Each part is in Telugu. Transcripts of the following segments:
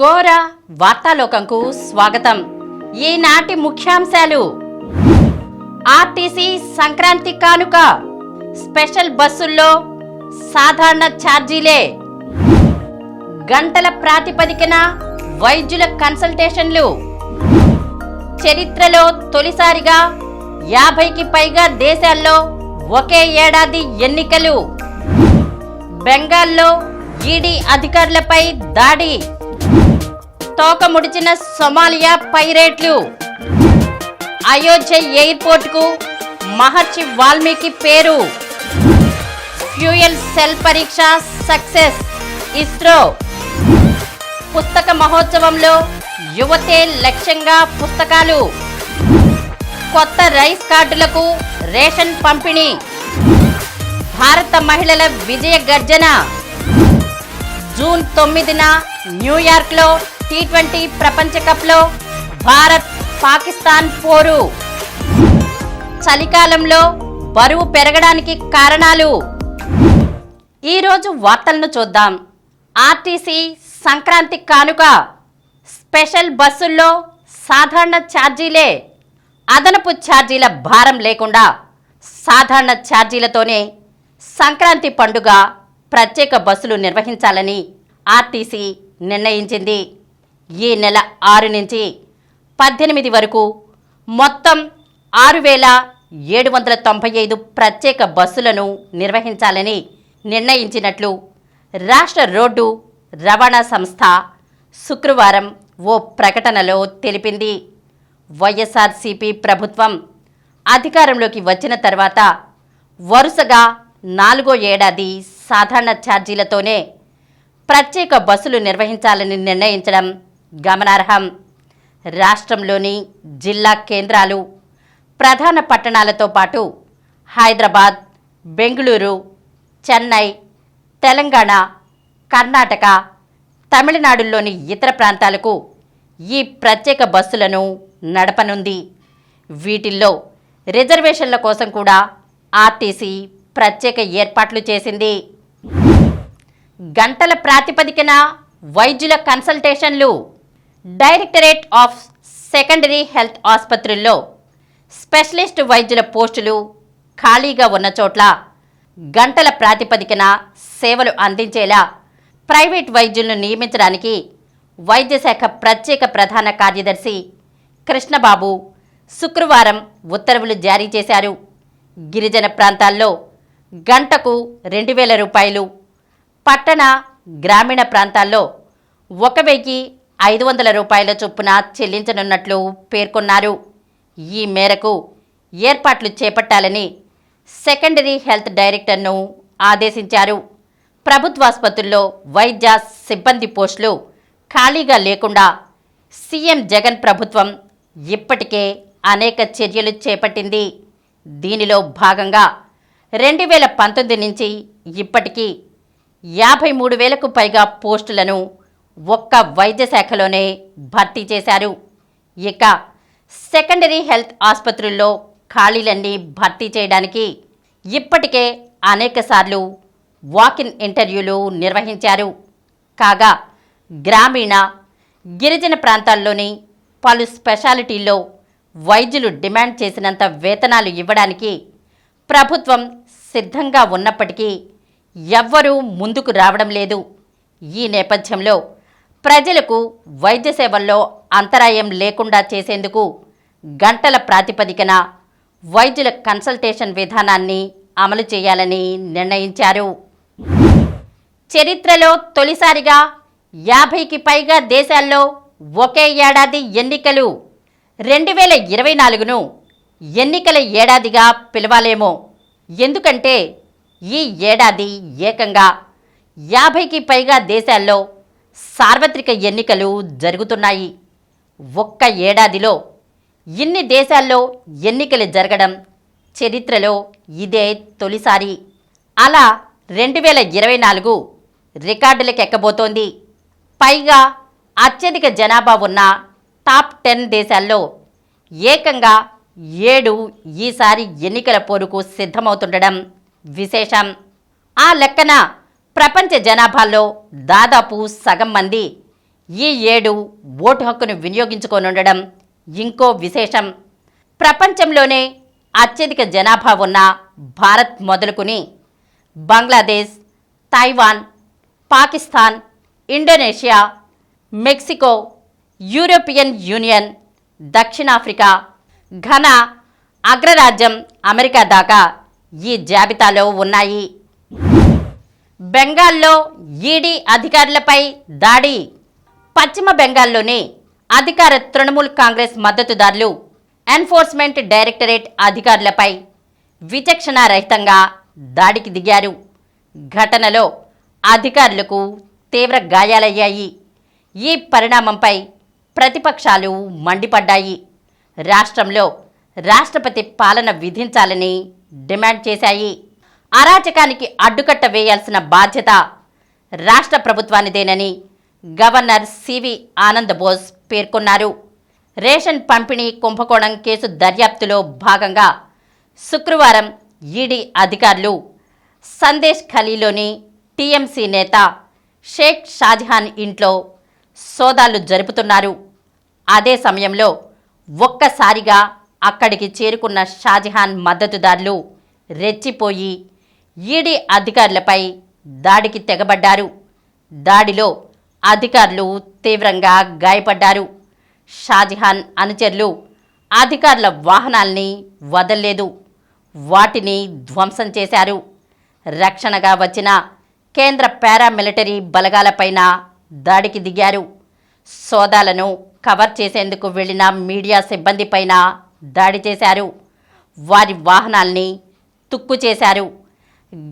గోర వార్తాలోకంకు స్వాగతం. ఈనాటి ముఖ్యాంశాలు: ఆర్టీసీ సంక్రాంతి కానుక, స్పెషల్ బస్సుల్లో సాధారణ ఛార్జీలే, గంటల ప్రాతిపదికన వైద్యుల కన్సల్టేషన్లు, చరిత్రలో తొలిసారిగా 50కి పైగా దేశాల్లో ఒకే ఏడాది ఎన్నికలు, బెంగాల్లో ఈడీ అధికారులపై దాడి, తోక ముడిచిన సొమాలియా పైరేట్లు, అయోధ్య ఎయిర్పోర్టుకు మహర్షి వాల్మీకి పేరు, ఫ్యూయల్ సెల్ పరీక్ష సక్సెస్, ఇస్రో, పుస్తక మహోత్సవంలో యువతే లక్ష్యంగా పుస్తకాలు, కొత్త రైస్ కార్డులకు రేషన్ పంపిణీ, భారత మహిళల విజయ గర్జన, జూన్ 9న న్యూయార్క్లో T20 ప్రపంచ కప్లో భారత్ పాకిస్తాన్ పోరు, చలికాలంలో బరువు పెరగడానికి కారణాలు. ఈరోజు వార్తలను చూద్దాం. ఆర్టీసీ సంక్రాంతి కానుక, స్పెషల్ బస్సుల్లో సాధారణ ఛార్జీలే, అదనపు ఛార్జీల భారం లేకుండా సాధారణ ఛార్జీలతోనే సంక్రాంతి పండుగ ప్రత్యేక బస్సులు నిర్వహించాలని ఆర్టీసీ నిర్ణయించింది. ఈ నెల 6 నుంచి 18 వరకు మొత్తం 6,795 ప్రత్యేక బస్సులను నిర్వహించాలని నిర్ణయించినట్లు రాష్ట్ర రోడ్డు రవాణా సంస్థ శుక్రవారం ఓ ప్రకటనలో తెలిపింది. వైఎస్ఆర్సీపీ ప్రభుత్వం అధికారంలోకి వచ్చిన తర్వాత వరుసగా 4వ ఏడాది సాధారణ ఛార్జీలతోనే ప్రత్యేక బస్సులు నిర్వహించాలని నిర్ణయించడం గమనార్హం. రాష్ట్రంలోని జిల్లా కేంద్రాలు, ప్రధాన పట్టణాలతో పాటు హైదరాబాద్, బెంగళూరు, చెన్నై, తెలంగాణ, కర్ణాటక, తమిళనాడులోని ఇతర ప్రాంతాలకు ఈ ప్రత్యేక బస్సులను నడపనుంది. వీటిల్లో రిజర్వేషన్ల కోసం కూడా ఆర్టీసీ ప్రత్యేక ఏర్పాట్లు చేసింది. గంటల ప్రాతిపదికన వైద్యుల కన్సల్టేషన్లు. డైరెక్టరేట్ ఆఫ్ సెకండరీ హెల్త్ ఆసుపత్రుల్లో స్పెషలిస్ట్ వైద్యుల పోస్టులు ఖాళీగా ఉన్న చోట్ల గంటల ప్రాతిపదికన సేవలు అందించేలా ప్రైవేట్ వైద్యులను నియమించడానికి వైద్యశాఖ ప్రత్యేక ప్రధాన కార్యదర్శి కృష్ణబాబు శుక్రవారం ఉత్తర్వులు జారీ చేశారు. గిరిజన ప్రాంతాల్లో గంటకు 2,000 రూపాయలు, పట్టణ, గ్రామీణ ప్రాంతాల్లో 1,500 రూపాయల చొప్పున చెల్లించనున్నట్లు పేర్కొన్నారు. ఈ మేరకు ఏర్పాట్లు చేపట్టాలని సెకండరీ హెల్త్ డైరెక్టర్ను ఆదేశించారు. ప్రభుత్వాసుపత్రుల్లో వైద్య సిబ్బంది పోస్టులు ఖాళీగా లేకుండా సీఎం జగన్ ప్రభుత్వం ఇప్పటికే అనేక చర్యలు చేపట్టింది. దీనిలో భాగంగా 2019 నుంచి ఇప్పటికీ 53,000కు పైగా పోస్టులను ఒక్క వైద్య శాఖలోనే భర్తీ చేశారు. ఇక సెకండరీ హెల్త్ ఆసుపత్రుల్లో ఖాళీలన్నీ భర్తీ చేయడానికి ఇప్పటికే అనేకసార్లు వాకిన్ ఇంటర్వ్యూలు నిర్వహించారు. కాగా గ్రామీణ, గిరిజన ప్రాంతాల్లోని పలు స్పెషాలిటీల్లో వైద్యులు డిమాండ్ చేసినంత వేతనాలు ఇవ్వడానికి ప్రభుత్వం సిద్ధంగా ఉన్నప్పటికీ ఎవ్వరూ ముందుకు రావడం లేదు. ఈ నేపథ్యంలో ప్రజలకు వైద్య సేవల్లో అంతరాయం లేకుండా చేసేందుకు గంటల ప్రాతిపదికన వైద్యుల కన్సల్టేషన్ విధానాన్ని అమలు చేయాలని నిర్ణయించారు. చరిత్రలో తొలిసారిగా 50కి పైగా దేశాల్లో ఒకే ఏడాది ఎన్నికలు. 2024ను ఎన్నికల ఏడాదిగా పిలవాలేమో. ఎందుకంటే ఈ ఏడాది ఏకంగా 50కి పైగా దేశాల్లో సార్వత్రిక ఎన్నికలు జరుగుతున్నాయి. ఒక్క ఏడాదిలో ఇన్ని దేశాల్లో ఎన్నికలు జరగడం చరిత్రలో ఇదే తొలిసారి. అలా 2024 రికార్డులకెక్కబోతోంది. పైగా అత్యధిక జనాభా ఉన్న టాప్ 10 దేశాల్లో ఏకంగా 7 ఈసారి ఎన్నికల పోరుకు సిద్ధమవుతుండడం విశేషం. ఆ లెక్కన ప్రపంచ జనాభాలో దాదాపు సగం మంది ఈ ఏడు ఓటు హక్కును వినియోగించుకోనుండడం ఇంకో విశేషం. ప్రపంచంలోనే అత్యధిక జనాభా ఉన్న భారత్ మొదలుకుని Bangladesh, Taiwan, Pakistan, Indonesia, Mexico, European union, దక్షిణాఫ్రికా, ఘనా, అగ్రరాజ్యం అమెరికా దాకా ఈ జాబితాలో ఉన్నాయి. బెంగాల్లో ఈడీ అధికారులపై దాడి. పశ్చిమ బెంగాల్లోని అధికార తృణమూల్ కాంగ్రెస్ మద్దతుదారులు ఎన్ఫోర్స్మెంట్ డైరెక్టరేట్ అధికారులపై విచక్షణారహితంగా దాడికి దిగారు. ఘటనలో అధికారులకు తీవ్ర గాయాలయ్యాయి. ఈ పరిణామంపై ప్రతిపక్షాలు మండిపడ్డాయి. రాష్ట్రంలో రాష్ట్రపతి పాలన విధించాలని డిమాండ్ చేశాయి. అరాచకానికి అడ్డుకట్ట వేయాల్సిన బాధ్యత రాష్ట్ర ప్రభుత్వానిదేనని గవర్నర్ సివి ఆనంద్ బోస్ పేర్కొన్నారు. రేషన్ పంపిణీ కుంభకోణం కేసు దర్యాప్తులో భాగంగా శుక్రవారం ఈడీ అధికారులు సందేశ్ ఖలీలోని టీఎంసీ నేత షేక్ షాజహాన్ ఇంట్లో సోదాలు జరుపుతున్నారు. అదే సమయంలో ఒక్కసారిగా అక్కడికి చేరుకున్న షాజహాన్ మద్దతుదారులు రెచ్చిపోయి ఈడీ అధికారులపై దాడికి తెగబడ్డారు. దాడిలో అధికారులు తీవ్రంగా గాయపడ్డారు. షాజహాన్ అనుచరులు అధికారుల వాహనాల్ని వదల్లేదు, వాటిని ధ్వంసం చేశారు. రక్షణగా వచ్చిన కేంద్ర పారామిలిటరీ బలగాలపైన దాడికి దిగారు. సోదాలను కవర్ చేసేందుకు వెళ్లిన మీడియా సిబ్బందిపైన దాడి చేశారు. వారి వాహనాల్ని తుక్కు చేశారు.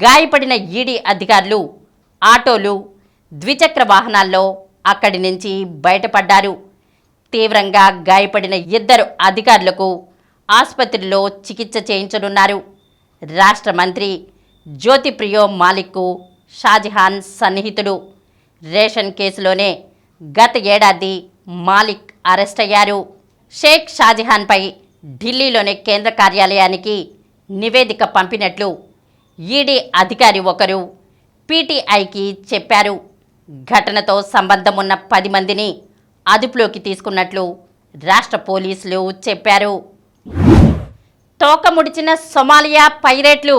గాయపడిన ఈడీ అధికారులు ఆటోలు, ద్విచక్ర వాహనాల్లో అక్కడి నుంచి బయటపడ్డారు. తీవ్రంగా గాయపడిన ఇద్దరు అధికారులకు ఆసుపత్రిలో చికిత్స చేయించనున్నారు. రాష్ట్ర మంత్రి జ్యోతిప్రియో మాలిక్కు షాజహాన్ సన్నిహితుడు. రేషన్ కేసులోనే గత ఏడాది మాలిక్ అరెస్ట్ అయ్యారు. షేక్ షాజహాన్పై ఢిల్లీలోని కేంద్ర కార్యాలయానికి నివేదిక పంపినట్లు ఈడీ అధికారి ఒకరు పీటీఐకి చెప్పారు. ఘటనతో సంబంధం ఉన్న 10 మందిని అదుపులోకి తీసుకున్నట్లు రాష్ట్ర పోలీసులు చెప్పారు. తోక ముడిచిన సొమాలియా పైరేట్లు.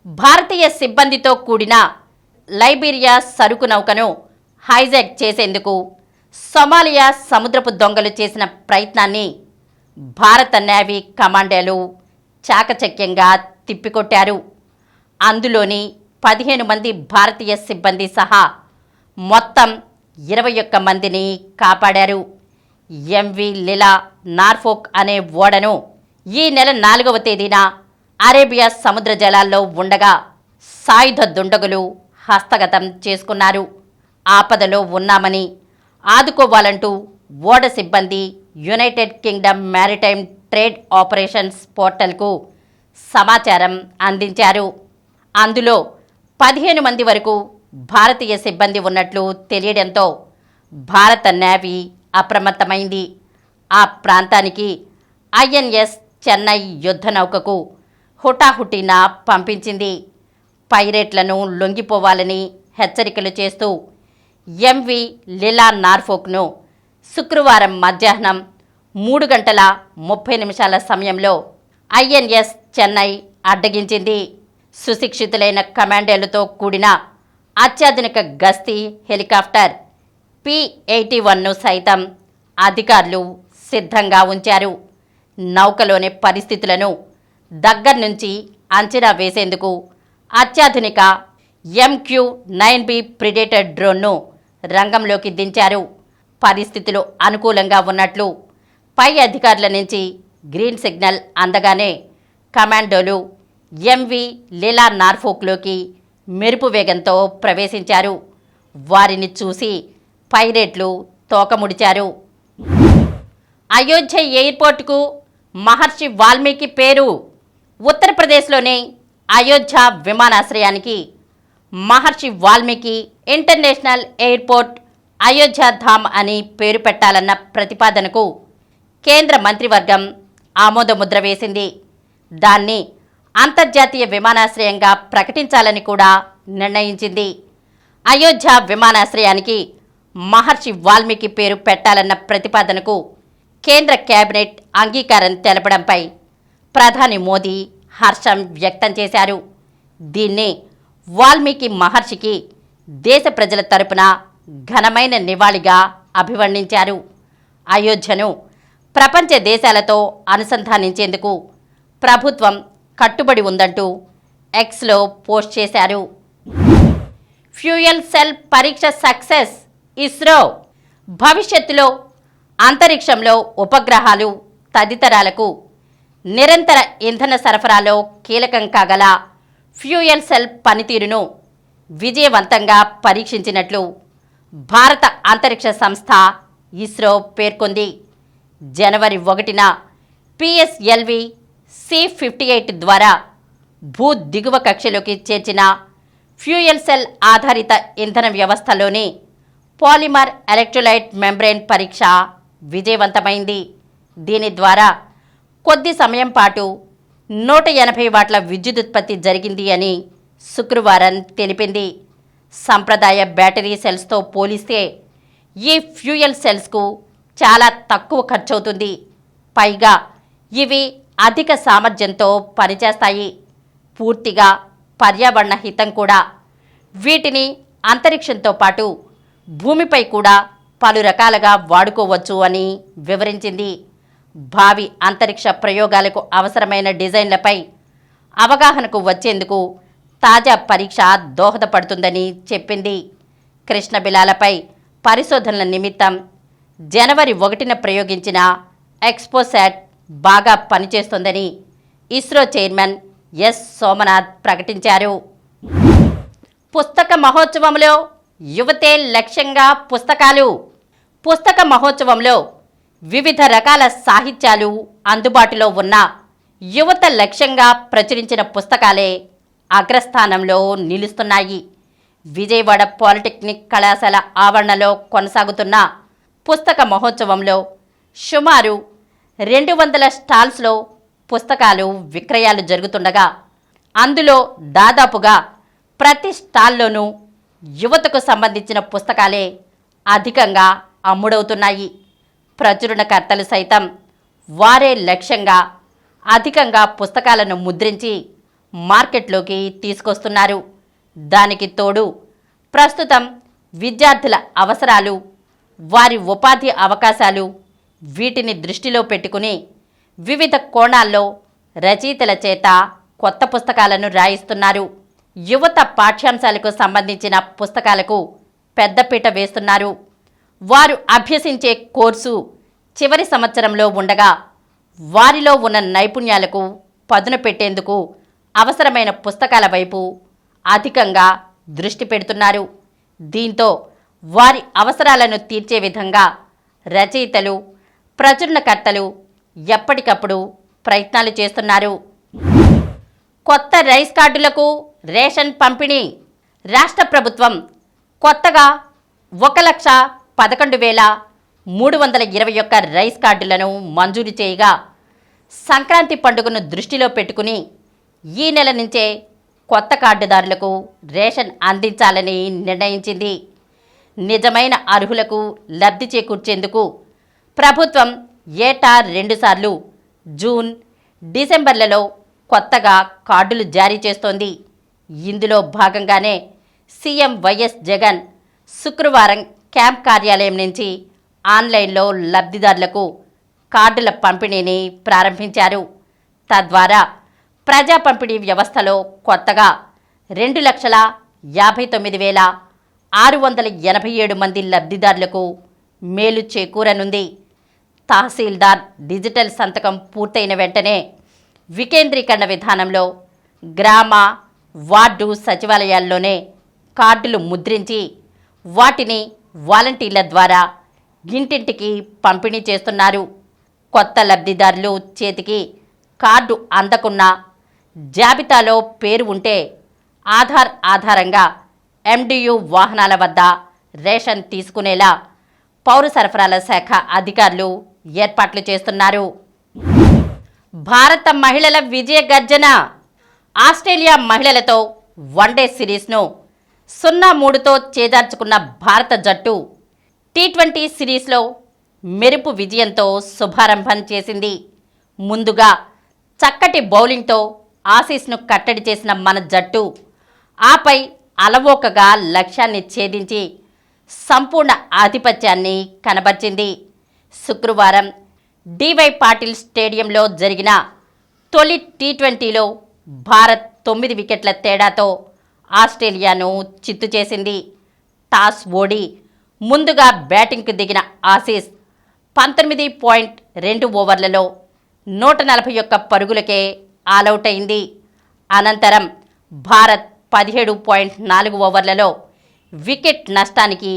భారతీయ సిబ్బందితో కూడిన లైబీరియా సరుకు నౌకను హైజాక్ చేసేందుకు సొమాలియా సముద్రపు దొంగలు చేసిన ప్రయత్నాన్ని భారత నేవీ కమాండోలు చాకచక్యంగా తిప్పికొట్టారు. అందులోని 15 మంది భారతీయ సిబ్బంది సహా మొత్తం 21 మందిని కాపాడారు. ఎంవి లీలా నార్ఫోక్ అనే ఓడను ఈ నెల 4వ తేదీన అరేబియా సముద్ర జలాల్లో ఉండగా సాయుధ దుండగులు హస్తగతం చేసుకున్నారు. ఆపదలో ఉన్నామని ఆదుకోవాలంటూ ఓడ సిబ్బంది United Kingdom maritime trade operations పోర్టల్కు సమాచారం అందించారు. అందులో 15 మంది వరకు భారతీయ సిబ్బంది ఉన్నట్లు తెలియడంతో భారత నేవీ అప్రమత్తమైంది. ఆ ప్రాంతానికి ఐఎన్ఎస్ చెన్నై యుద్ధ నౌకకు హుటాహుటిన పంపించింది. పైరేట్లను లొంగిపోవాలని హెచ్చరికలు చేస్తూ ఎంవి లీలా నార్ఫోక్ను శుక్రవారం మధ్యాహ్నం 3:30 సమయంలో ఐఎన్ఎస్ చెన్నై అడ్డగించింది. సుశిక్షితులైన కమాండోలతో కూడిన అత్యాధునిక గస్తీ హెలికాప్టర్ P-81ను సైతం అధికారులు సిద్ధంగా ఉంచారు. నౌకలోని పరిస్థితులను దగ్గర్నుంచి అంచనా వేసేందుకు అత్యాధునిక MQ-9B ప్రిడేటర్ డ్రోన్ను రంగంలోకి దించారు. పరిస్థితులు అనుకూలంగా ఉన్నట్లు పై అధికారుల నుంచి గ్రీన్ సిగ్నల్ అందగానే కమాండోలు ఎంవి లీలా నార్ఫోక్లోకి మెరుపు వేగంతో ప్రవేశించారు. వారిని చూసి పైరేట్లు తోకముడిచారు. అయోధ్య ఎయిర్పోర్టుకు మహర్షి వాల్మీకి పేరు. ఉత్తరప్రదేశ్లోని అయోధ్య విమానాశ్రయానికి మహర్షి వాల్మీకి ఇంటర్నేషనల్ ఎయిర్పోర్ట్ అయోధ్య ధామ్ అని పేరు పెట్టాలన్న ప్రతిపాదనకు కేంద్ర మంత్రివర్గం ఆమోదముద్ర వేసింది. దాన్ని అంతర్జాతీయ విమానాశ్రయంగా ప్రకటించాలని కూడా నిర్ణయించింది. అయోధ్య విమానాశ్రయానికి మహర్షి వాల్మీకి పేరు పెట్టాలన్న ప్రతిపాదనకు కేంద్ర కేబినెట్ అంగీకారం తెలపడంపై ప్రధాని మోదీ హర్షం వ్యక్తం చేశారు. దీన్ని వాల్మీకి మహర్షికి దేశ ప్రజల తరపున ఘనమైన నివాళిగా అభివర్ణించారు. అయోధ్యను ప్రపంచ దేశాలతో అనుసంధానించేందుకు ప్రభుత్వం కట్టుబడి ఉందంటూ ఎక్స్లో పోస్ట్ చేశారు. ఫ్యూయల్ సెల్ పరీక్ష సక్సెస్. ఇస్రో భవిష్యత్తులో అంతరిక్షంలో ఉపగ్రహాలు తదితరాలకు నిరంతర ఇంధన సరఫరాలో కీలకం కాగల ఫ్యూయల్ సెల్ పనితీరును విజయవంతంగా పరీక్షించినట్లు భారత అంతరిక్ష సంస్థ ఇస్రో పేర్కొంది. జనవరి 1న పిఎస్ఎల్వి C-58 ద్వారా భూ దిగువ కక్షలోకి చేర్చిన ఫ్యూయల్ సెల్ ఆధారిత ఇంధన వ్యవస్థలోని పాలిమర్ ఎలక్ట్రోలైట్ మెంబ్రేన్ పరీక్ష విజయవంతమైంది. దీని ద్వారా కొద్ది సమయం పాటు 180 వాట్ల విద్యుదుత్పత్తి జరిగింది అని శుక్రవారం తెలిపింది. సంప్రదాయ బ్యాటరీ సెల్స్తో పోలిస్తే ఈ ఫ్యూయల్ సెల్స్కు చాలా తక్కువ ఖర్చవుతుంది. పైగా ఇవి అధిక సామర్థ్యంతో పనిచేస్తాయి. పూర్తిగా పర్యావరణ హితం కూడా. వీటిని అంతరిక్షంతో పాటు భూమిపై కూడా పలు రకాలుగా వాడుకోవచ్చు అని వివరించింది. భావి అంతరిక్ష ప్రయోగాలకు అవసరమైన డిజైన్లపై అవగాహనకు వచ్చేందుకు తాజా పరీక్ష దోహదపడుతుందని చెప్పింది. కృష్ణబిలాలపై పరిశోధనల నిమిత్తం జనవరి 1న ప్రయోగించిన ఎక్స్పోసాట్ బాగా పనిచేస్తోందని ఇస్రో చైర్మన్ ఎస్ సోమనాథ్ ప్రకటించారు. పుస్తక మహోత్సవంలో యువతే లక్ష్యంగా పుస్తకాలు. పుస్తక మహోత్సవంలో వివిధ రకాల సాహిత్యాలు అందుబాటులో ఉన్న యువత లక్ష్యంగా ప్రచురించిన పుస్తకాలే అగ్రస్థానంలో నిలుస్తున్నాయి. విజయవాడ పాలిటెక్నిక్ కళాశాల ఆవరణలో కొనసాగుతున్న పుస్తక మహోత్సవంలో సుమారు 200 స్టాల్స్లో పుస్తకాలు విక్రయాలు జరుగుతుండగా అందులో దాదాపుగా ప్రతి స్టాల్లోనూ యువతకు సంబంధించిన పుస్తకాలే అధికంగా అమ్ముడవుతున్నాయి. ప్రచురణకర్తలు సైతం వారే లక్ష్యంగా అధికంగా పుస్తకాలను ముద్రించి మార్కెట్లోకి తీసుకొస్తున్నారు. దానికి తోడు ప్రస్తుతం విద్యార్థుల అవసరాలు, వారి ఉపాధి అవకాశాలు వీటిని దృష్టిలో పెట్టుకుని వివిధ కోణాల్లో రచయితల చేత కొత్త పుస్తకాలను రాయిస్తున్నారు. యువత పాఠ్యాంశాలకు సంబంధించిన పుస్తకాలకు పెద్దపీట వేస్తున్నారు. వారు అభ్యసించే కోర్సు చివరి సంవత్సరంలో ఉండగా వారిలో ఉన్న నైపుణ్యాలకు పదును పెట్టేందుకు అవసరమైన పుస్తకాల వైపు అధికంగా దృష్టి పెడుతున్నారు. దీంతో వారి అవసరాలను తీర్చే విధంగా రచయితలు, ప్రచురణకర్తలు ఎప్పటికప్పుడు ప్రయత్నాలు చేస్తున్నారు. కొత్త రైస్ కార్డులకు రేషన్ పంపిణీ. రాష్ట్ర ప్రభుత్వం కొత్తగా 1,11,321 రైస్ కార్డులను మంజూరు చేయగా సంక్రాంతి పండుగను దృష్టిలో పెట్టుకుని ఈ నెల నుంచే కొత్త కార్డుదారులకు రేషన్ అందించాలని నిర్ణయించింది. నిజమైన అర్హులకు లబ్ధి చేకూర్చేందుకు ప్రభుత్వం ఏటా 2 సార్లు జూన్, డిసెంబర్లలో కొత్తగా కార్డులు జారీ చేస్తోంది. ఇందులో భాగంగానే సీఎం వైఎస్ జగన్ శుక్రవారం క్యాంప్ కార్యాలయం నుంచి ఆన్లైన్లో లబ్ధిదారులకు కార్డుల పంపిణీని ప్రారంభించారు. తద్వారా ప్రజా పంపిణీ వ్యవస్థలో కొత్తగా 2,59,687 మంది లబ్ధిదారులకు మేలు చేకూరనుంది. తహసీల్దార్ డిజిటల్ సంతకం పూర్తయిన వెంటనే వికేంద్రీకరణ విధానంలో గ్రామ, వార్డు సచివాలయాల్లోనే కార్డులు ముద్రించి వాటిని వాలంటీర్ల ద్వారా ఇంటింటికి పంపిణీ చేస్తున్నారు. కొత్త లబ్ధిదారులు చేతికి కార్డు అందకున్నా జాబితాలో పేరు ఉంటే ఆధార్ ఆధారంగా MDU వాహనాల వద్ద రేషన్ తీసుకునేలా పౌర సరఫరాల శాఖ అధికారులు ఏర్పాట్లు చేస్తున్నారు. భారత మహిళల విజయ గర్జన. ఆస్ట్రేలియా మహిళలతో వన్డే సిరీస్ను 0-3తో చేజార్చుకున్న భారత జట్టు టీ20 సిరీస్లో మెరుపు విజయంతో శుభారంభం చేసింది. ముందుగా చక్కటి బౌలింగ్తో ఆసీస్ను కట్టడి చేసిన మన జట్టు ఆపై అలవోకగా లక్ష్యాన్ని ఛేదించి సంపూర్ణ ఆధిపత్యాన్ని కనబర్చింది. శుక్రవారం డివై పాటిల్ స్టేడియంలో జరిగిన తొలి టీ20లో భారత్ 9 వికెట్ల తేడాతో ఆస్ట్రేలియాను చిత్తు చేసింది. టాస్ ఓడి ముందుగా బ్యాటింగ్కు దిగిన ఆసీస్ 19.2 ఓవర్లలో 141 పరుగులకే ఆలౌట్ అయింది. అనంతరం భారత్ 17.4 ఓవర్లలో వికెట్ నష్టానికి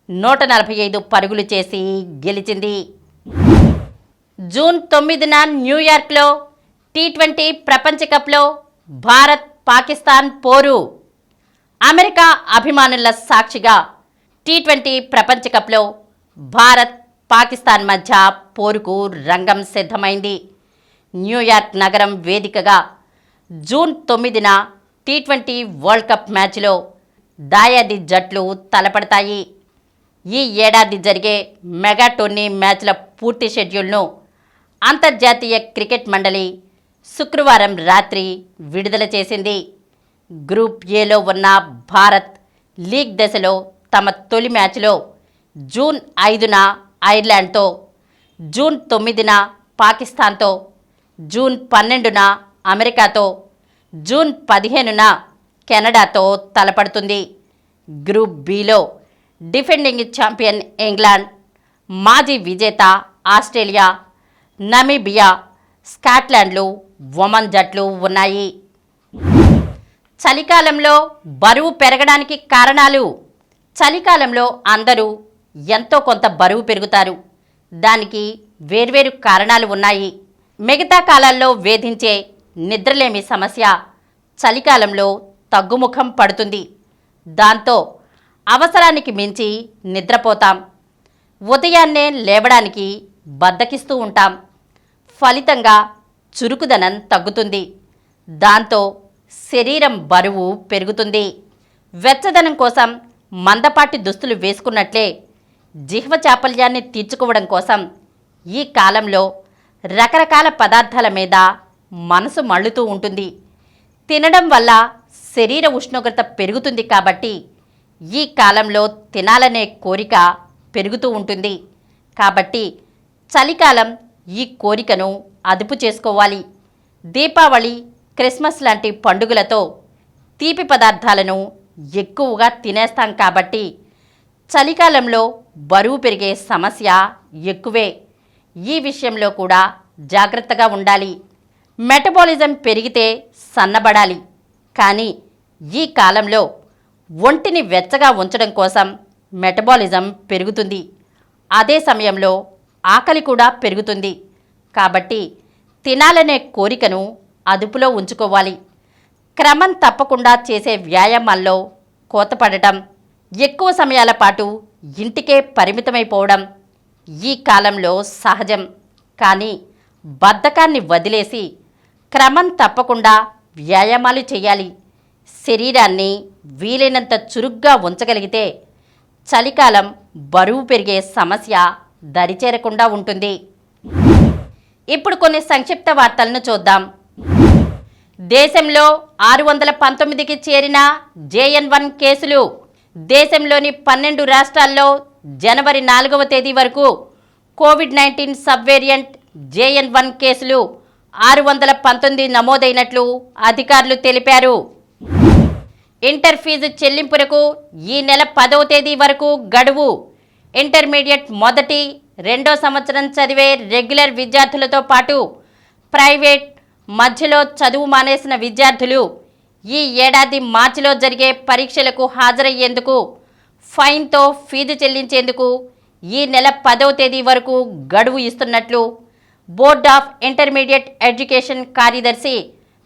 145 పరుగులు చేసి గెలిచింది. జూన్ 9న న్యూయార్క్లో టీ20 ప్రపంచ కప్లో భారత్ పాకిస్తాన్ పోరు. అమెరికా అభిమానుల సాక్షిగా టీ20 ప్రపంచ కప్లో భారత్ పాకిస్తాన్ మధ్య పోరుకు రంగం సిద్ధమైంది. న్యూయార్క్ నగరం వేదికగా జూన్ 9న టీ20 వరల్డ్ కప్ మ్యాచ్లో దాయాది జట్లు తలపడతాయి. ఈ ఏడాది జరిగే మెగా టోర్నీ మ్యాచ్ల పూర్తి షెడ్యూల్ను అంతర్జాతీయ క్రికెట్ మండలి శుక్రవారం రాత్రి విడుదల చేసింది. గ్రూప్ ఏలో ఉన్న భారత్ లీగ్ దశలో తమ తొలి మ్యాచ్లో జూన్ 5న ఐర్లాండ్తో, జూన్ 9న పాకిస్తాన్తో, జూన్ 12న అమెరికాతో, జూన్ 15న కెనడాతో తలపడుతుంది. గ్రూప్ బిలో డిఫెండింగ్ ఛాంపియన్ ఇంగ్లాండ్, మాజీ విజేత ఆస్ట్రేలియా, నమీబియా, స్కాట్లాండ్లు, ఒమన్ జట్లు ఉన్నాయి. చలికాలంలో బరువు పెరగడానికి కారణాలు. చలికాలంలో అందరూ ఎంతో కొంత బరువు పెరుగుతారు. దానికి వేర్వేరు కారణాలు ఉన్నాయి. మిగతా కాలాల్లో వేధించే నిద్రలేమి సమస్య చలికాలంలో తగ్గుముఖం పడుతుంది. దాంతో అవసరానికి మించి నిద్రపోతాం. ఉదయాన్నే లేవడానికి బద్ధకిస్తూ ఉంటాం. ఫలితంగా చురుకుదనం తగ్గుతుంది. దాంతో శరీరం బరువు పెరుగుతుంది. వెచ్చదనం కోసం మందపాటి దుస్తులు వేసుకున్నట్లే జిహ్వ చాపల్యాన్ని తీర్చుకోవడం కోసం ఈ కాలంలో రకరకాల పదార్థాల మీద మనసు మళ్ళుతూ ఉంటుంది. తినడం వల్ల శరీర ఉష్ణోగ్రత పెరుగుతుంది కాబట్టి ఈ కాలంలో తినాలనే కోరిక పెరుగుతూ ఉంటుంది. కాబట్టి చలికాలం ఈ కోరికను అదుపు చేసుకోవాలి. దీపావళి, క్రిస్మస్ లాంటి పండుగలతో తీపి పదార్థాలను ఎక్కువగా తినేస్తాం కాబట్టి చలికాలంలో బరువు పెరిగే సమస్య ఎక్కువే. ఈ విషయంలో కూడా జాగ్రత్తగా ఉండాలి. మెటబాలిజం పెరిగితే సన్నబడాలి. కానీ ఈ కాలంలో ఒంటిని వెచ్చగా ఉంచడం కోసం మెటబాలిజం పెరుగుతుంది. అదే సమయంలో ఆకలి కూడా పెరుగుతుంది. కాబట్టి తినాలనే కోరికను అదుపులో ఉంచుకోవాలి. క్రమం తప్పకుండా చేసే వ్యాయామాల్లో కోతపడటం, ఎక్కువ సమయాల పాటు ఇంటికే పరిమితమైపోవడం ఈ కాలంలో సహజం. కానీ బద్ధకాన్ని వదిలేసి క్రమం తప్పకుండా వ్యాయామాలు చేయాలి. శరీరాన్ని వీలైనంత చురుగ్గా ఉంచగలిగితే చలికాలం బరువు పెరిగే సమస్య దరిచేరకుండా ఉంటుంది. ఇప్పుడు కొన్ని సంక్షిప్త వార్తలను చూద్దాం. దేశంలో 619కి చేరిన JN1 కేసులు. దేశంలోని 12 రాష్ట్రాల్లో జనవరి 4వ తేదీ వరకు కోవిడ్-19 సబ్ వేరియంట్ JN1 కేసులు 619 నమోదైనట్లు అధికారులు తెలిపారు. ఇంటర్ ఫీజు చెల్లింపులకు ఈ నెల 10వ తేదీ వరకు గడువు. ఇంటర్మీడియట్ మొదటి, రెండో సంవత్సరం చదివే రెగ్యులర్ విద్యార్థులతో పాటు ప్రైవేట్, మధ్యలో చదువు మానేసిన విద్యార్థులు ఈ ఏడాది మార్చిలో జరిగే పరీక్షలకు హాజరయ్యేందుకు ఫైన్తో ఫీజు చెల్లించేందుకు ఈ నెల 10వ తేదీ వరకు గడువు ఇస్తున్నట్లు బోర్డ్ ఆఫ్ ఇంటర్మీడియట్ ఎడ్యుకేషన్ కార్యదర్శి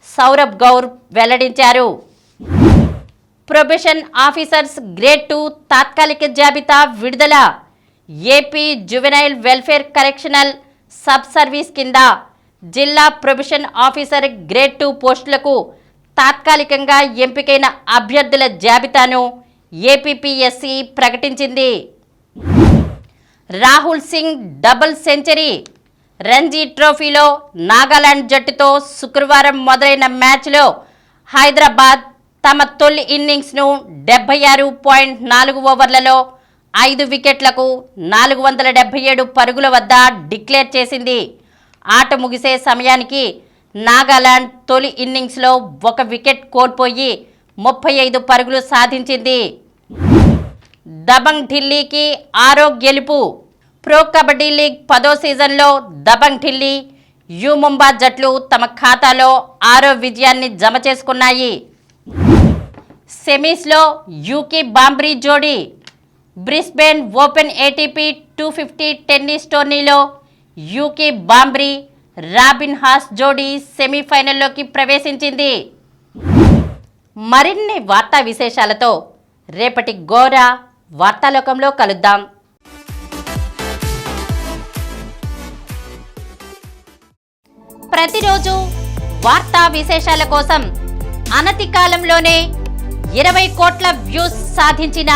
సౌరభ్ గౌర్ వెల్లడించారు. ప్రొబేషన్ ఆఫీసర్స్ గ్రేడ్ 2 తాత్కాలిక జాబితా విడుదల. AP juvenile welfare correctional sub service కింద జిల్లా ప్రొబేషన్ ఆఫీసర్ గ్రేడ్ 2 పోస్టులకు తాత్కాలికంగా ఎంపికైన అభ్యర్థుల జాబితాను ఏపీపీఎస్సీ ప్రకటించింది. Rahul Singh double century. రంజీ ట్రోఫీలో నాగాలాండ్ జట్టుతో శుక్రవారం మొదలైన మ్యాచ్లో హైదరాబాద్ తమ తొలి ఇన్నింగ్స్ను 76.4 ఓవర్లలో 5 వికెట్లకు 477 పరుగుల వద్ద డిక్లేర్ చేసింది. ఆట ముగిసే సమయానికి నాగాలాండ్ తొలి ఇన్నింగ్స్లో 1 వికెట్ కోల్పోయి 35 పరుగులు సాధించింది. దబంగ్ ఢిల్లీకి 6వ గెలుపు. ప్రో కబడ్డీ లీగ్ 10వ సీజన్లో దబంగ్ ఢిల్లీ, యు ముంబా జట్లు తమ ఖాతాలో 6వ విజయాన్ని జమ చేసుకున్నాయి. సెమీస్లో యూకీ బాంబ్రీ జోడీ. బ్రిస్బేన్ ఓపెన్ ATP 250 టెన్నిస్ టోర్నీలో యూకీ బాంబ్రీ, రాబిన్ హాస్ జోడీ సెమీఫైనల్లోకి ప్రవేశించింది. మరిన్ని వార్తా విశేషాలతో రేపటి గోరా వార్తాలోకంలో కలుద్దాం. ప్రతిరోజు వార్తా విశేషాల కోసం అనతి కాలంలోనే 20 కోట్ల వ్యూస్ సాధించిన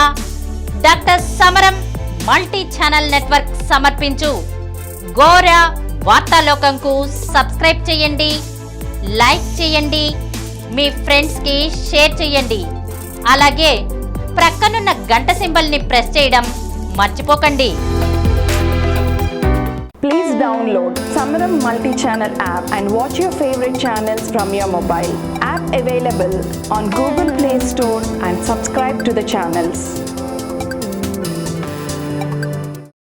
డాక్టర్ సమరం మల్టీ ఛానల్ నెట్వర్క్ సమర్పించు గోరా వార్తాలోకంకు సబ్స్క్రైబ్ చేయండి, లైక్ చేయండి, మీ ఫ్రెండ్స్కి షేర్ చేయండి. అలాగే ప్రక్కనున్న గంట సింబల్ని ప్రెస్ చేయడం మర్చిపోకండి. Please download Samaram multi-channel app and watch your favorite channels from your mobile. App available on Google Play Store and subscribe to the channels.